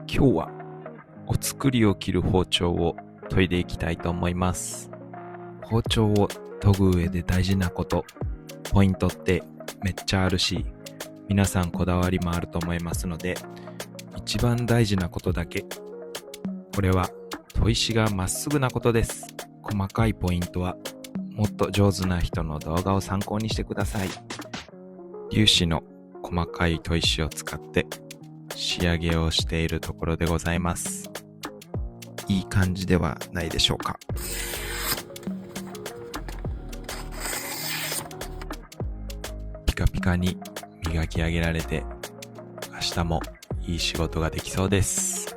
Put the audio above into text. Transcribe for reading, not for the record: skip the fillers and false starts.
今日はお作りを切る包丁を研いでいきたいと思います。包丁を研ぐ上で大事なこと、ポイントってめっちゃあるし、皆さんこだわりもあると思いますので、一番大事なことだけ、これは砥石がまっすぐなことです。細かいポイントはもっと上手な人の動画を参考にしてください。粒子の細かい砥石を使って仕上げをしているところでございます。いい感じではないでしょうか。ピカピカに磨き上げられて、明日もいい仕事ができそうです。